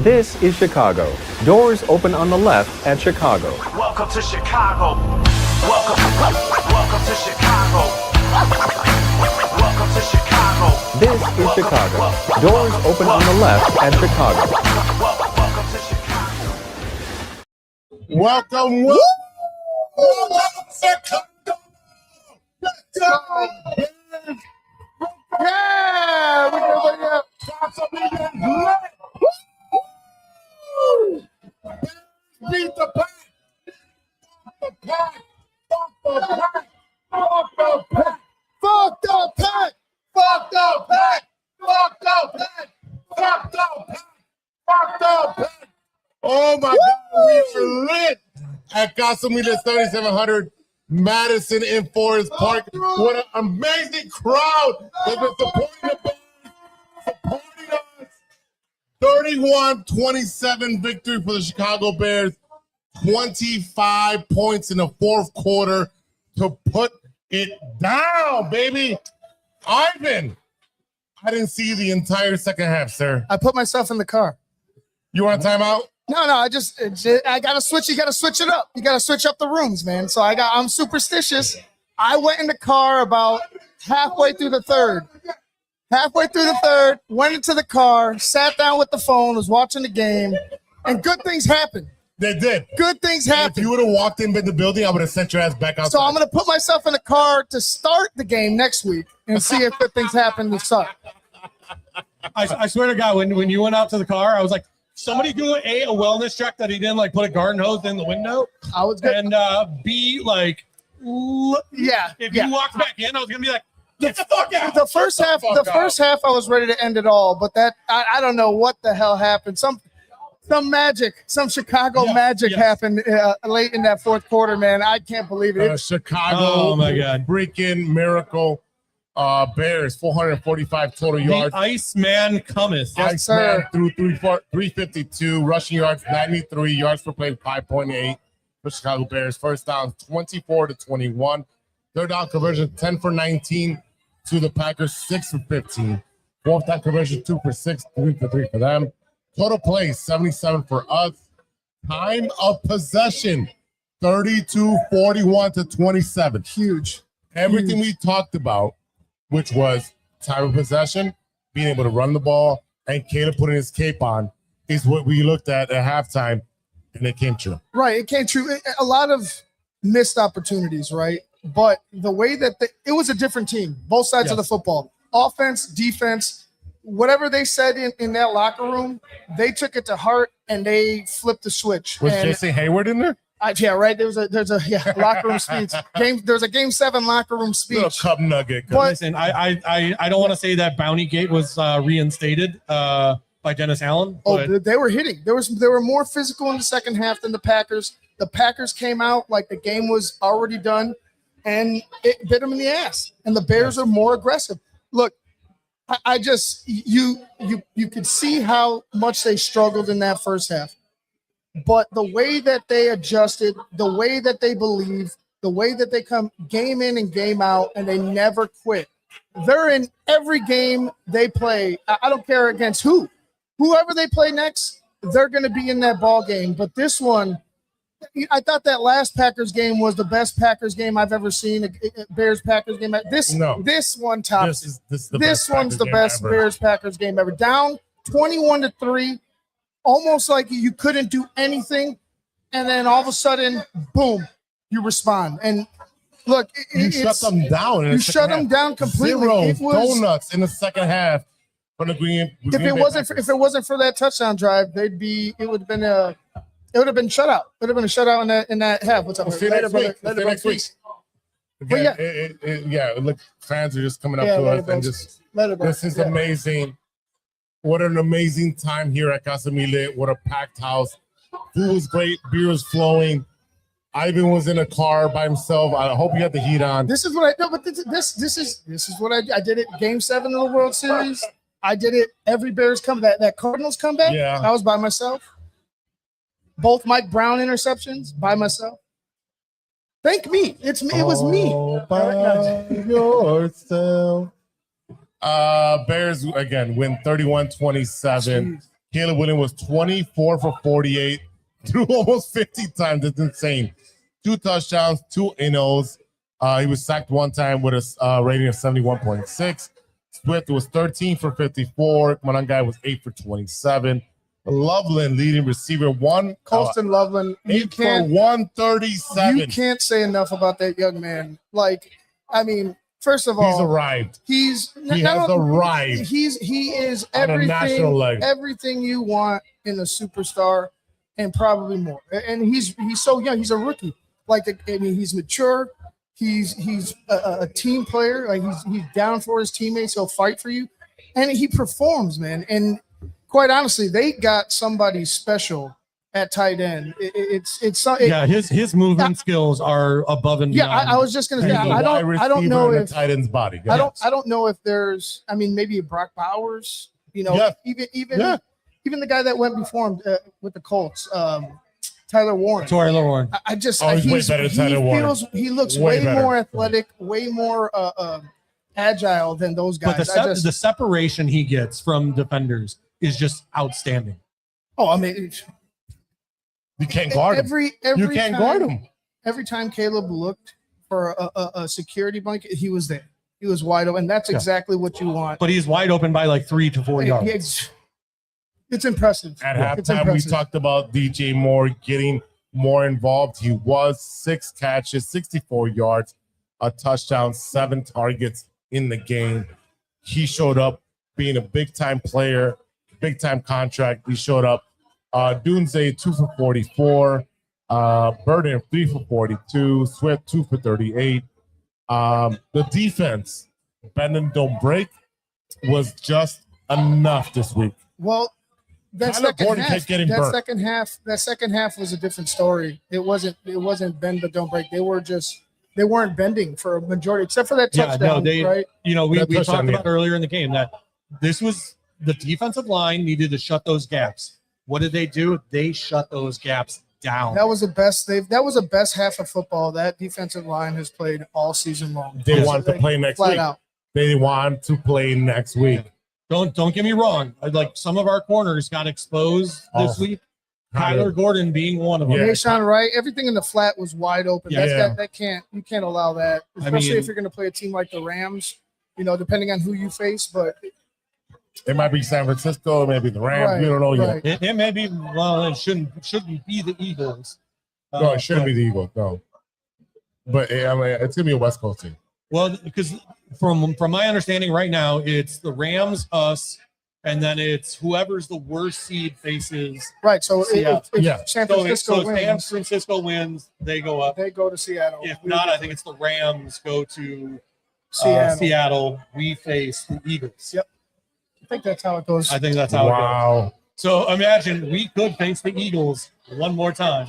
This is Chicago. Doors open on the left at Chicago. Welcome to Chicago. Welcome to Chicago. Welcome to Chicago. This is Chicago. Doors open on the left at Chicago. Welcome to Chicago. Welcome. Yeah, we're gonna Casa Humilde. Beat the pack. Fuck the pack. Fuck the pack. Fuck the pack. Fuck the pack. Fuck the pack. Fuck the pack. Fuck the pack. Fuck the pack. Oh my God, we are lit at Casa Humilde 3700 Madison in Forest Park. What an amazing crowd that's been supporting the Bears, supporting us. 31-27 victory for the Chicago Bears. 25 points in the fourth quarter to put it down, baby. Ivan, I didn't see the entire second half, sir. I put myself in the car. You want a timeout? No, I gotta switch. You gotta switch it up. You gotta switch up the rooms, man. So I'm superstitious. I went in the car about halfway through the third. Went into the car, sat down with the phone, was watching the game, and good things happened. They did. Good things If happened. you would have walked in the building, I would have sent your ass back outside. So I'm gonna put myself in the car to start the game next week and see if good things happen to start. I swear to God, when you went out to the car, I was like, somebody do a wellness check that he didn't like put a garden hose in the window. I was good. And B, like, Yeah. if yeah. you walked back in, I was gonna be like, get the fuck out. The first half, I was ready to end it all, but that I don't know what the hell happened. Some magic, some Chicago magic happened late in that fourth quarter, man. I can't believe it. Chicago, Oh, my God. freaking miracle. Bears 445 total yards. The Iceman cometh. Yes, sir. Through 352 rushing yards, 93 yards per play, 5.8 for Chicago Bears. First down 24-21. Third down conversion 10 for 19 to the Packers, 6 for 15. Fourth down conversion 2 for 6, 3 for 3 for them. Total plays 77 for us. Time of possession 32-41-27. Huge. Everything we talked about, which was time of possession, being able to run the ball, and Caleb putting his cape on, is what we looked at halftime, and it came true. Right, it came true. A lot of missed opportunities, right? But the way that it was a different team, both sides of the football, offense, defense, whatever they said in that locker room, they took it to heart and they flipped the switch. Was And Jason Hayward in there? yeah, right. There's a locker room speech. There's a game 7 locker room Little speech. Cub nugget. But- Listen, I don't want to say that Bounty Gate was reinstated by Dennis Allen. Oh, But they were hitting. They were more physical in the second half than the Packers. The Packers came out like the game was already done, and it bit them in the ass. And the Bears are more aggressive. Look, I just you could see how much they struggled in that first half. But the way that they adjusted, the way that they believe, the way that they come game in and game out, and they never quit. They're in every game they play. I don't care against whoever they play next, they're going to be in that ball game. But this one, I thought that last Packers game was the best Packers game I've ever seen. A Bears Packers game. This one tops. This one's the best Bears Packers game ever. Down 21-3. Almost like you couldn't do anything, and then all of a sudden, boom, you respond. And look, you shut them down. You shut them down completely. Donuts in the second half from the Green. If it wasn't for that touchdown drive, it would have been shutout. It would have been a shutout in that half. What's up? We'll see you next week. Again, look, fans are just coming up to us and just. This is amazing. What an amazing time here at Casa Humilde. What a packed house. Food was great. Beer was flowing. Ivan was in a car by himself. I hope you had the heat on. This is what I know, but this is what I did it. Game 7 of the World Series. I did it. Every Bears comeback. That Cardinals comeback. Yeah. I was by myself. Both Mike Brown interceptions by myself. Thank me. It was me. All by yourself. Bears again win 31-27. Caleb Williams was 24 for 48, threw almost 50 times. It's insane. 2 touchdowns, 2 NOs. He was sacked one time with a rating of 71.6. Swift was 13 for 54. Monangai was 8 for 27. Loveland leading receiver Colston Loveland. 8 for 137. You can't say enough about that young man. Like, I mean, first of all, He's arrived. He has arrived. He is On a national leg. everything you want in a superstar, and probably more. And he's so young. He's a rookie. Like, I mean, he's mature. He's a team player. Like, he's down for his teammates. He'll fight for you, and he performs, man. And quite honestly, they got somebody special at tight end. His movement skills are above and beyond. Yeah, I was just gonna say, He's a I don't know in a if tight end's body. I don't know if there's. I mean, maybe Brock Bowers. You know, Yeah. even the guy that went before him with the Colts, Tyler Warren. I just he's way better than Tyler Warren. He looks Way way better. more athletic, way more agile than those guys. But the separation he gets from defenders is just outstanding. I mean, You can't guard him. every You can't time, guard him. Every time Caleb looked for a security blanket, he was there. He was wide open, and that's exactly what you want. But he's wide open by like 3 to 4 yards. It's impressive. At It's halftime, we impressive. talked about DJ Moore getting more involved. He was 6 catches, 64 yards, a touchdown, 7 targets in the game. He showed up being a big-time player, big-time contract. He showed up. Dunze, 2 for 44. Burden, 3 for 42. Swift, 2 for 38. The defense, bend and don't break, was just enough this week. Well, that Tyler second Gordon half, kept getting burnt. that second half was a different story. It wasn't bend but don't break. They weren't bending for a majority, except for that touchdown, right? You know, we That touchdown, talked about yeah. earlier in the game that this was the defensive line needed to shut those gaps. What did they do? They shut those gaps down. That was the best. That was the best half of football that defensive line has played all season long. They want to play next flat week. out. They want to play next week. Don't get me wrong. Like some of our corners got exposed this week. Tyler Gordon being one of them. Yeah. Mayshawn Wright, everything in the flat was wide open. Yeah. You can't allow that, especially if you're going to play a team like the Rams. You know, depending on who you face, but It might be San Francisco, it may be the Rams. Right, We don't know right. yet. It may be. Well, it shouldn't be the Eagles. No, it shouldn't be the Eagles. No, but I mean, it's gonna be a West Coast team. Well, because from my understanding right now, it's the Rams, us, and then it's whoever's the worst seed faces. right. So Seattle. if San Francisco so San wins, Francisco wins, they go up. they go to Seattle. If not, I think it's the Rams go to Seattle. Seattle. We face the Eagles. Yep. I think that's how it goes. I think that's how it goes. Wow, So imagine we could face the Eagles one more time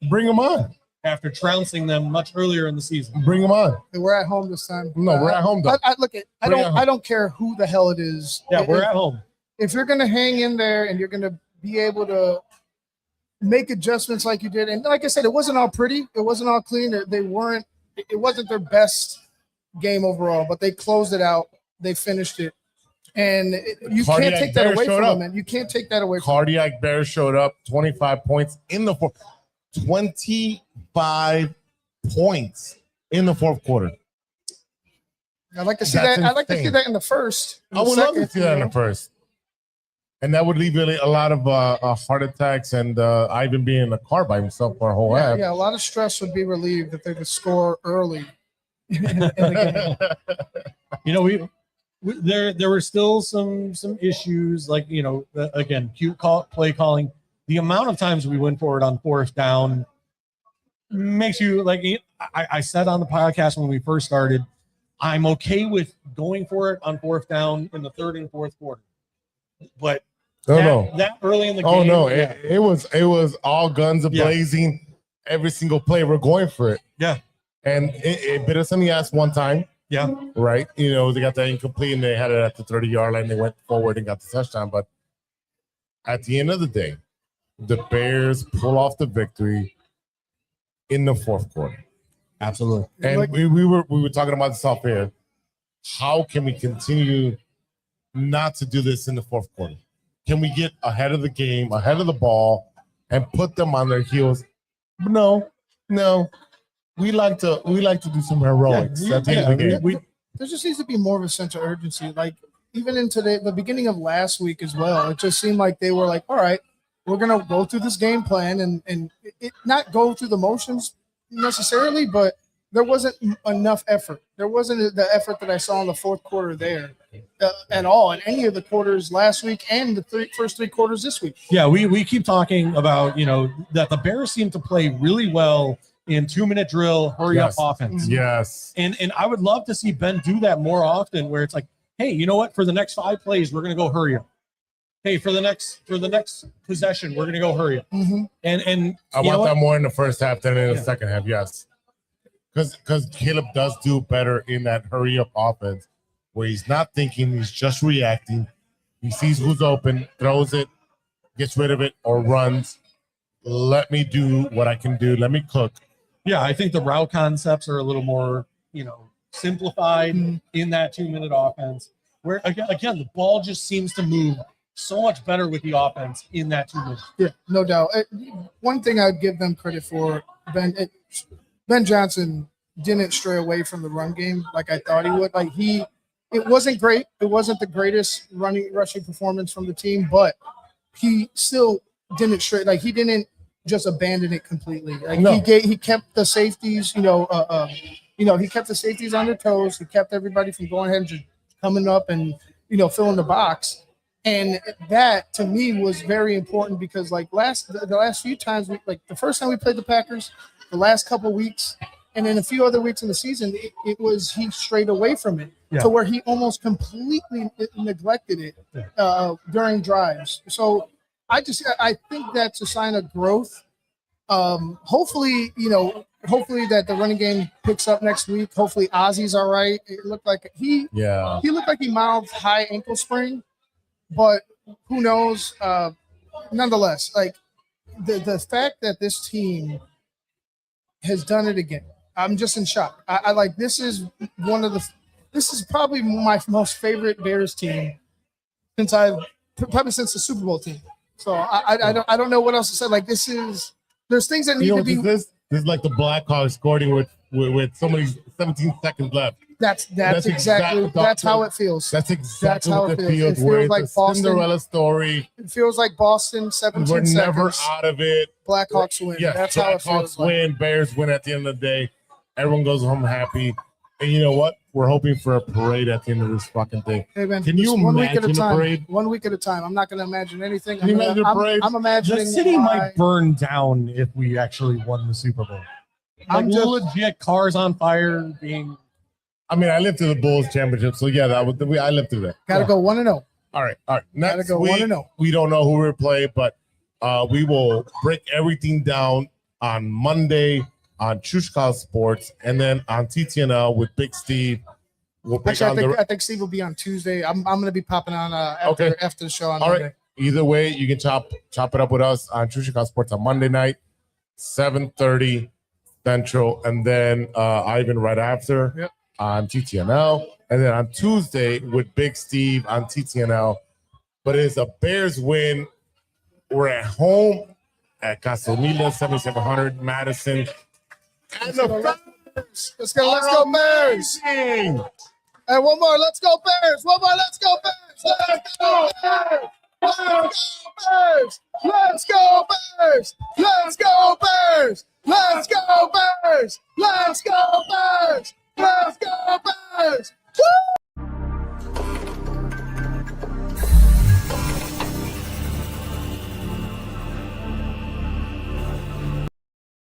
bring them on. after trouncing them much earlier in the season. Bring them on. We're at home this time. No, we're at home though. I Bring it home. don't care who the hell it is. Yeah, we're at home. If you're going to hang in there and you're going to be able to make adjustments like you did, and like I said, it wasn't all pretty, it wasn't all clean. It wasn't their best game overall, but they closed it out. They finished it, and you Cardiac can't take that Bear away showed from up. them. Man. You can't take that away from Cardiac Bear showed up, 25 points in the fourth. 25 points in the fourth quarter. them. I'd like to see That's that. I'd like to see insane. that in the first. In I the would love to second, see that in you the know? first. And that would leave really a lot of heart attacks and Ivan being in the car by himself for a whole half. Yeah, a lot of stress would be relieved if they could score early in the game. You know, there were still some issues, like, you know, again, cute play calling. The amount of times we went for it on fourth down makes you, like, I said on the podcast when we first started, I'm okay with going for it on fourth down in the third and fourth quarter, but that early in the game. Oh no, it was all guns a blazing. Every single play we're going for it. Yeah. And it bit us in the ass one time. Yeah. Right. You know, they got that incomplete and they had it at the 30-yard line. They went forward and got the touchdown. But at the end of the day, the Bears pull off the victory in the fourth quarter. Absolutely. And we were talking about this off air. How can we continue not to do this in the fourth quarter? Can we get ahead of the game, ahead of the ball, and put them on their heels? No. We like to do some heroics at the end of the game. There just needs to be more of a sense of urgency. Like even into the beginning of last week as well, it just seemed like they were like, all right, we're gonna go through this game plan and it not go through the motions necessarily, but there wasn't enough effort. There wasn't the effort that I saw in the fourth quarter there at all in any of the quarters last week and the first three quarters this week. Yeah, we keep talking about, that the Bears seem to play really well in 2-minute drill, hurry up offense. Yes. And I would love to see Ben do that more often where it's like, hey, you know what? For the next 5 plays, we're going to go hurry up. Hey, for the next possession, we're going to go hurry up. Mm-hmm. And I want that more in the first half than in the second half. Yes. Because Caleb does do better in that hurry up offense where he's not thinking, he's just reacting. He sees who's open, throws it, gets rid of it, or runs. Let me do what I can do. Let me cook. Yeah, I think the route concepts are a little more, simplified in that 2-minute offense. Where again, the ball just seems to move so much better with the offense in that 2 minutes. Yeah, no doubt. One thing I'd give them credit for, Ben Johnson didn't stray away from the run game like I thought he would. Like it wasn't great. It wasn't the greatest rushing performance from the team, but he still didn't stray. Like he didn't just abandon it completely. Like he kept the safeties. He kept the safeties on their toes. He kept everybody from going ahead and just coming up and filling the box. And that to me was very important because like the last few times, the first time we played the Packers, the last couple weeks, and then a few other weeks in the season, it was he strayed away from it to where he almost completely neglected it during drives. So I think that's a sign of growth. Hopefully that the running game picks up next week. Hopefully Ozzy's all right. It looked like he looked like he mouthed high ankle sprain, but who knows? Nonetheless, like the fact that this team has done it again, I'm just in shock. I like this is probably my most favorite Bears team since the Super Bowl team. So I don't know what else to say. Like there's things that need to be. This is like the Blackhawks scoring with so many 17 seconds left. That's exactly how it feels. That's exactly how what it it feels. feels. It feels like a Boston. Cinderella story. It feels like Boston 17 We're seconds. never out of it. Blackhawks win. Yes, That's how it feels. Blackhawks win. Bears win at the end of the day. Everyone goes home happy. And you know what? We're hoping for a parade at the end of this fucking thing. Hey man, can you imagine a parade? 1 week at a time. I'm not going to imagine anything. Can you imagine a parade? I'm imagining the city might burn down if we actually won the Super Bowl. Legit cars on fire being. I mean, I lived through the Bulls championship, so yeah, I lived through that. Gotta go 1-0. All right. Next go week, 1-0. we don't know who we'll play, but we will break everything down on Monday on Chushka Sports, and then on TTNL with Big Steve. We'll break I think Steve will be on Tuesday. I'm going to be popping on after the show on Monday. Right. Either way, you can chop it up with us on Chushka Sports on Monday night, 7:30 Central, and then Ivan right after on TTNL, and then on Tuesday with Big Steve on TTNL. But it's a Bears win. We're at home at Casa Humilde 7700 Madison. And the Bears. Let's go Bears. And one more. Let's go Bears. One more. Let's go Bears. Let's go Bears. Let's go Bears. Let's go Bears. Let's go Bears. Let's go Bears. Let's go Bears. Let's go Bears.